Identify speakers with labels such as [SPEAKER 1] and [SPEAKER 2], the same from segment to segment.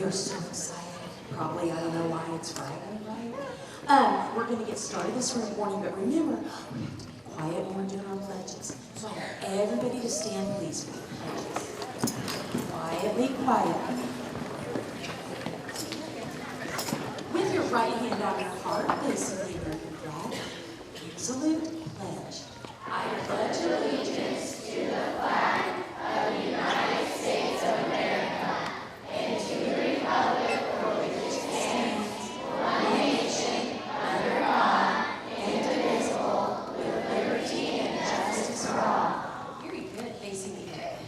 [SPEAKER 1] are so excited. Probably, I don't know why it's Friday, right? We're going to get started this morning, but remember, quiet when we're doing our pledges. So I want everybody to stand, please, for the pledges. Quietly, quietly. With your right hand on your heart, facing the American flag, salute, pledge. I pledge allegiance to the flag of the United States of America and to the republic for which it stands, one nation, under God, indivisible, with liberty and justice for all. Very good, facing the end.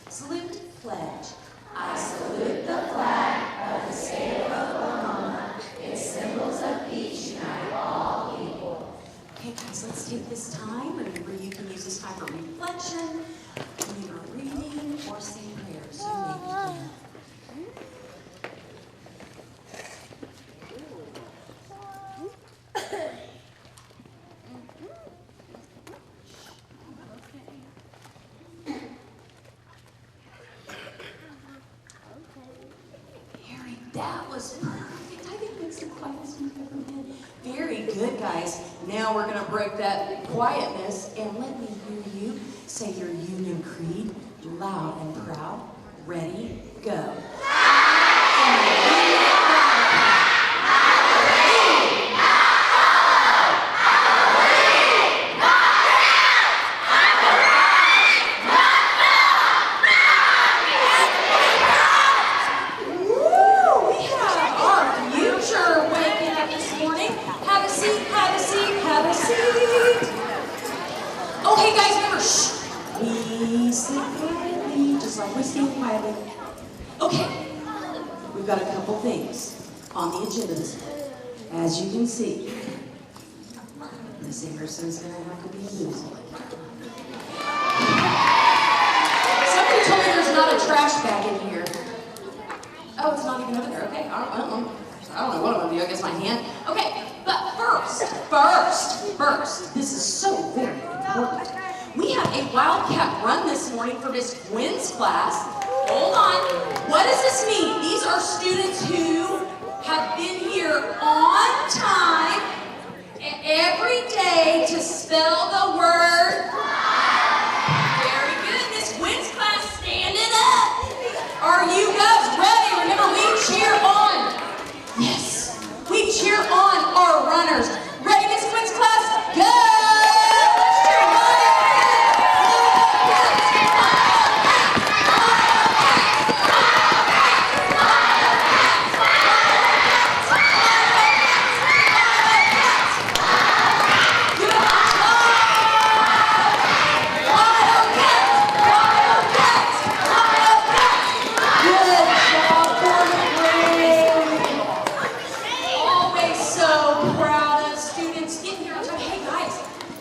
[SPEAKER 1] Salute, pledge. I salute the flag of the state of Oklahoma. Its symbols of peace unite all people. Okay, guys, let's take this time. Remember, you can use this time for reflection, either reading or saying prayers. You may begin. Harry, that was perfect. I think that's the quietest we've ever been. Very good, guys. Now we're going to break that quietness and let me hear you say your Union Creed loud and proud. Ready, go. Okay, guys, remember, shh. We sit quietly, just like we stand quietly. Okay, we've got a couple things on the agenda this morning. As you can see, Miss Anderson's going to have to be a loser. Somebody told me there's not a trash bag in here. Oh, it's not even over there. Okay, I don't know what I'm going to do. I guess my hand. Okay, but first, this is so very important. We have a Wildcat run this morning for Miss Gwen's class. Hold on. What does this mean? These are students who have been here on time every day to spell the word. Very good. Miss Gwen's class, stand it up. Are you guys ready? Remember, we cheer on. Yes, we cheer on our runners. Ready, Miss Gwen's class? Go! Let's cheer on.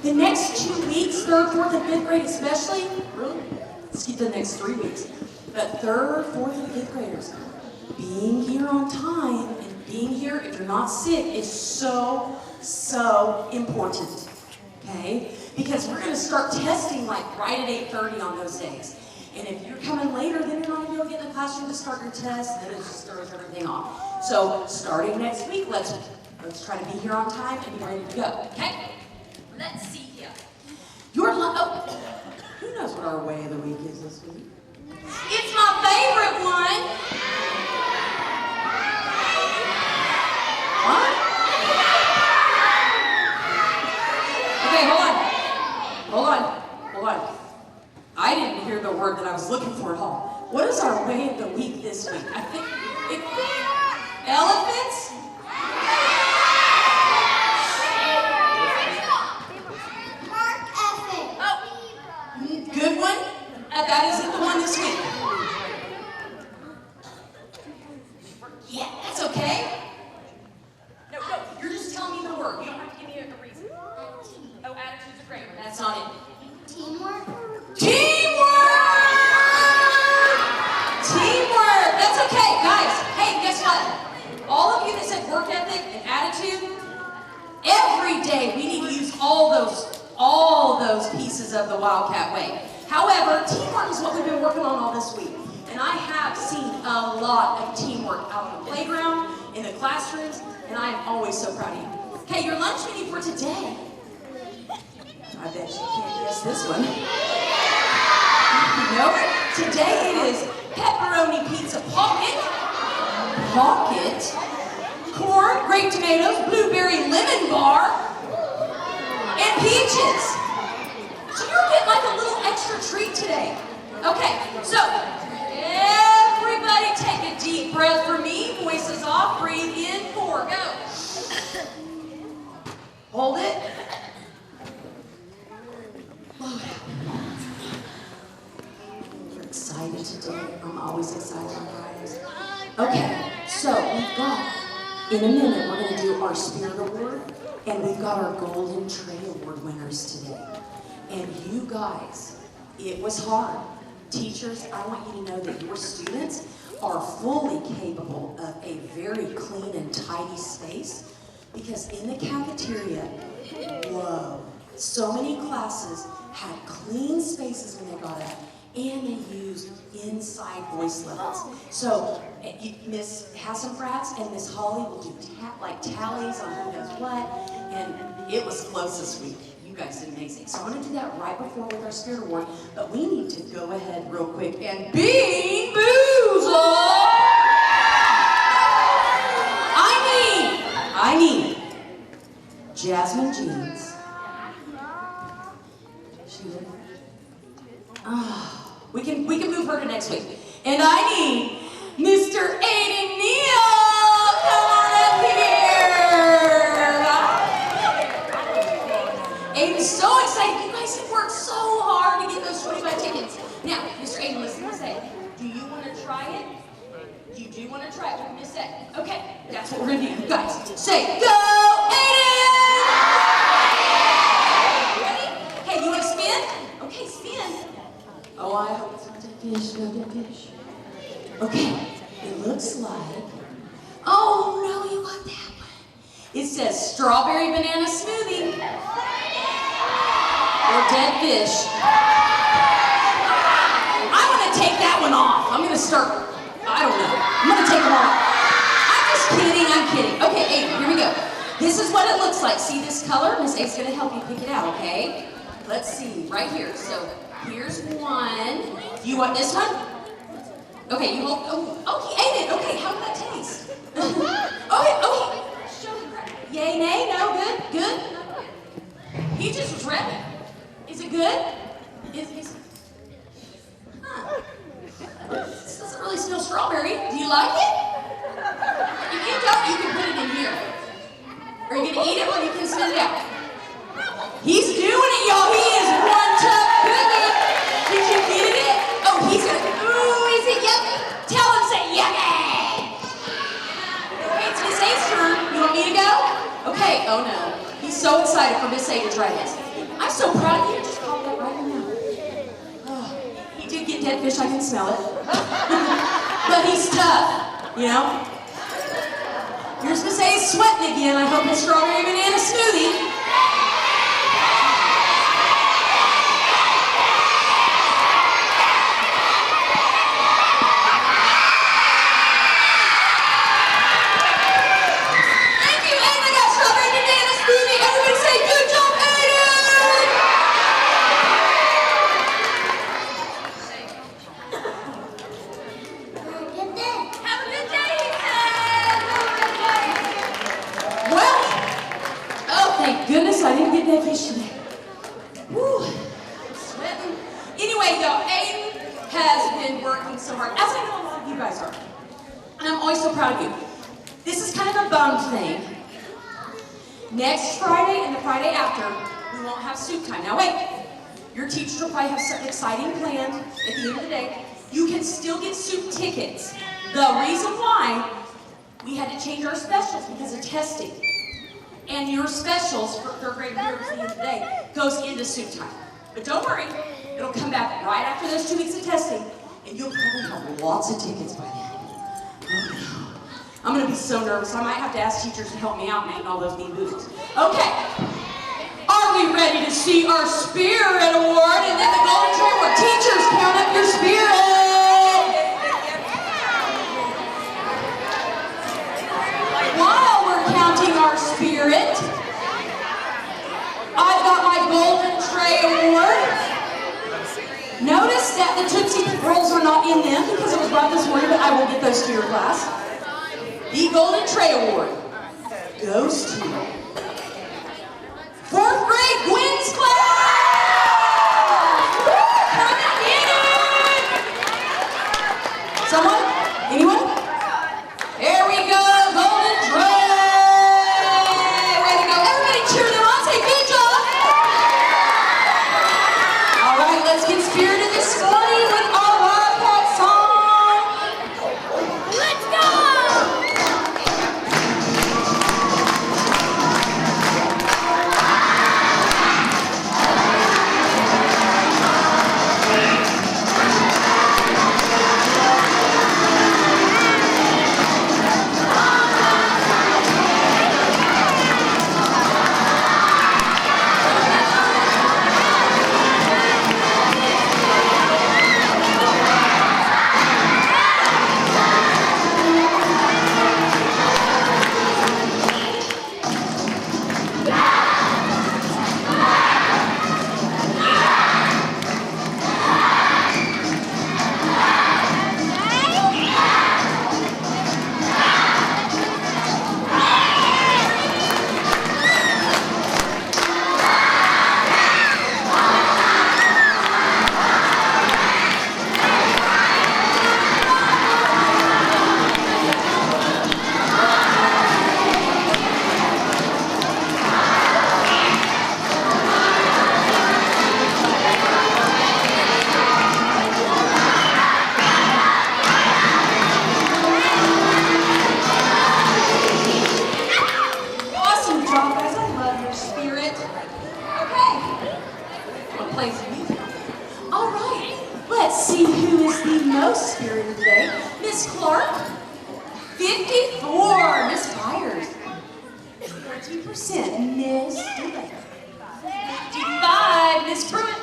[SPEAKER 1] The next 2 weeks, 3rd, 4th, and 5th grade especially, really, let's keep the next 3 weeks, but 3rd, 4th, and 5th graders, being here on time and being here if you're not sick is so important, okay? Because we're going to start testing like right at 8:30 on those days. And if you're coming later, then you're not going to be able to get in the classroom to start your test, and then it just throws everything off. So starting next week, let's try to be here on time and be ready to go, okay? Let's see here. Who knows what our way of the week is this week? It's my favorite one. What? Okay, hold on. I didn't hear the word that I was looking for at all. What is our way of the week this week? I think elephants? Good one. That isn't the one this week. Yeah, that's okay. No, you're just telling me the word. You don't have to give me a reason. Oh, attitude's a great one. That's not it.
[SPEAKER 2] Teamwork.
[SPEAKER 1] Teamwork. That's okay, guys. Hey, guess what? All of you that said work ethic and attitude, every day we need to use all those pieces of the Wildcat way. However, teamwork is what we've been working on all this week. And I have seen a lot of teamwork out on the playground, in the classrooms, and I am always so proud of you. Okay, your lunch menu for today. I bet you can't guess this one. Nope. Today it is pepperoni pizza pocket, corn, grape tomatoes, blueberry lemon bar, and peaches. So you're getting like a little extra treat today. Okay, so everybody take a deep breath for me. Voices off, breathe in, 4, go. Hold it. Blow it out. You're excited today. I'm always excited on Fridays. Okay, so we've got, in a minute, we're going to do our Spirit Award, and we've got our Golden Tray Award winners today. And you guys, it was hard. Teachers, I want you to know that your students are fully capable of a very clean and tidy space, because in the cafeteria, whoa, so many classes had clean spaces when they got up, and they used inside voice levels. So Miss Hassenfratz and Miss Holly will do tallies on who does what, and it was close this week. You guys did amazing. So I'm going to do that right before with our Spirit Award, but we need to go ahead real quick and Bean Boozle! I need Jasmine Jeans. We can move her to next week. And I need Mr. Aiden Neal. Come on up here. Aiden's so excited. You guys have worked so hard to get those 25 tickets. Now, Mr. Aiden, listen to say. Do you want to try it? You do want to try it? What did you say? Okay, that's what we're going to do. You guys, say, go, Aiden! Ready? Okay, you want to spin? Okay, spin. Oh, I hope it's not dead fish. No dead fish. Okay, it looks like... Oh, no, you got that one. It says strawberry banana smoothie. Or dead fish. I'm going to take that one off. I'm going to start... I don't know. I'm going to take them off. I'm just kidding. I'm kidding. Okay, Aiden, here we go. This is what it looks like. See this color? Miss A's going to help you pick it out, okay? Let's see. Right here. So... Here's one. You want this one? Okay, you hold. Oh, he ate it. Okay, how did that taste? Okay. Yay, nay, no, good. He just was ready. Is it good? Huh. This doesn't really smell strawberry. Do you like it? If you don't, you can put it in here. Are you gonna eat it or you can spit it out? He's doing it, y'all. He is one tough cookie. Did you get it? Oh, he's gonna. Ooh, is it yucky? Tell him, say yucky. Okay, it's Miss A's turn. You want me to go? Okay. Oh no. He's so excited for Miss A to try this. I'm so proud of you. Just pop that right in your mouth. Oh, he did get dead fish. I can smell it. But he's tough, you know. Here's Miss A sweating again. I hope it's strawberry banana smoothie. Goodness, I didn't get that fish today. Woo, sweating. Anyway, y'all, Aiden has been working so hard, as I know a lot of you guys are. And I'm always so proud of you. This is kind of a bum thing. Next Friday and the Friday after, we won't have soup time. Now wait, your teachers will probably have something exciting planned at the end of the day. You can still get soup tickets. The reason why we had to change our specials because of testing. And your specials for third grade here at the end of the day goes into soup time. But don't worry, it'll come back right after those 2 weeks of testing, and you'll probably have lots of tickets by then. Oh no. I'm gonna be so nervous. I might have to ask teachers to help me out making all those Bean Boozles. Okay. Are we ready to see our Spirit Award and then the Golden Tray Award? Teachers, count up your spirit. spirit. I've got my Golden Tray Award. Notice that the Tootsie Rolls are not in them because it was brought this morning, but I will get those to your class. The Golden Tray Award goes to 4th grade Gwen's class! Come and get it! Someone? Anyone? There we go, Golden Tray! Way to go. Everybody cheer them on, say good job! All right, let's get spirited this morning with our Wildcat song. Let's go! All right, let's see who is the most spirited today. Miss Clark, 54. Miss Byers, 14%. Miss Dillon, 55. Miss Pruitt,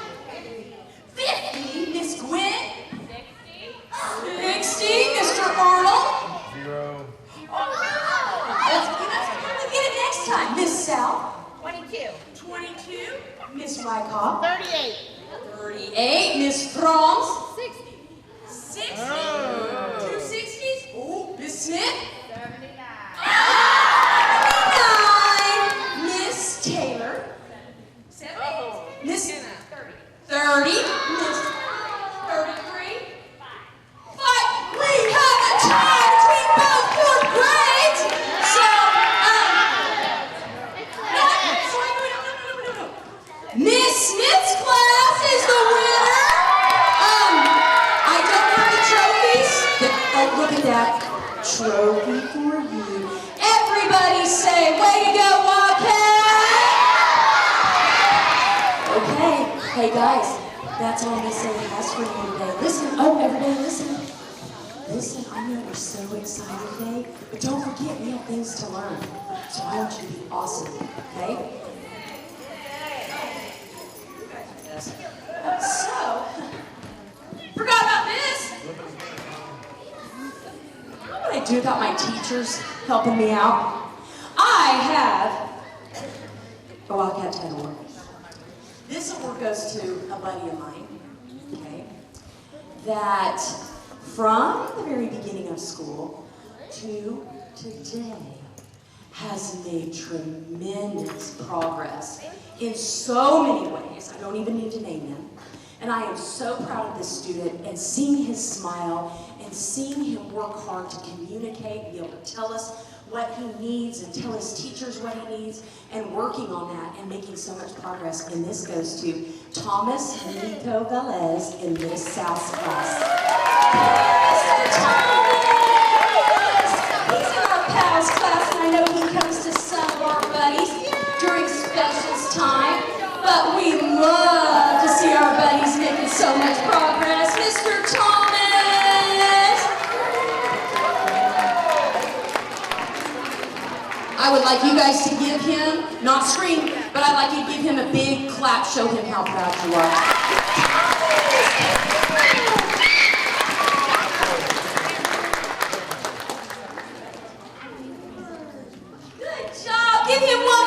[SPEAKER 1] 50. Miss Gwen, 60. Mr. Arnold,
[SPEAKER 2] 0.
[SPEAKER 1] Let's get it next time. Miss Sal,
[SPEAKER 3] 22.
[SPEAKER 1] 22. Miss Wyckoff,
[SPEAKER 3] 38.
[SPEAKER 1] 38. Miss Franz,
[SPEAKER 3] 60.
[SPEAKER 1] 60. 2 60s. Oh, Miss Smith,
[SPEAKER 3] 79.
[SPEAKER 1] 79. Miss Taylor, 70. Miss 30. Miss 33. 5. We have a tie between both 4th grades. So, no. Miss Smith's class is the winner. I don't have the trophies. Oh, look at that trophy for you. Everybody say, way to go, Wildcat! Okay, hey guys, that's all Miss A has for you today. Listen, everybody listen. Listen, I know we're so excited today, but don't forget we have things to learn. So I want you to be awesome, okay? So, forgot about this. What would I do without my teachers helping me out? I have a Wildcat 10 award. This award goes to a buddy of mine, okay, that from the very beginning of school to today has made tremendous progress in so many ways. I don't even need to name them. And I am so proud of this student and seeing his smile and seeing him work hard to communicate, be able to tell us what he needs and tell his teachers what he needs and working on that and making so much progress. And this goes to Thomas Nico Velez in Miss South's class. Mr. Thomas! He's in our pals class, and I know he comes to some of our buddies during specials time, but we love to see our buddies making so much progress. Mr. Thomas! I would like you guys to give him, not scream, but I'd like you to give him a big clap, show him how proud you are. Good job. Give him one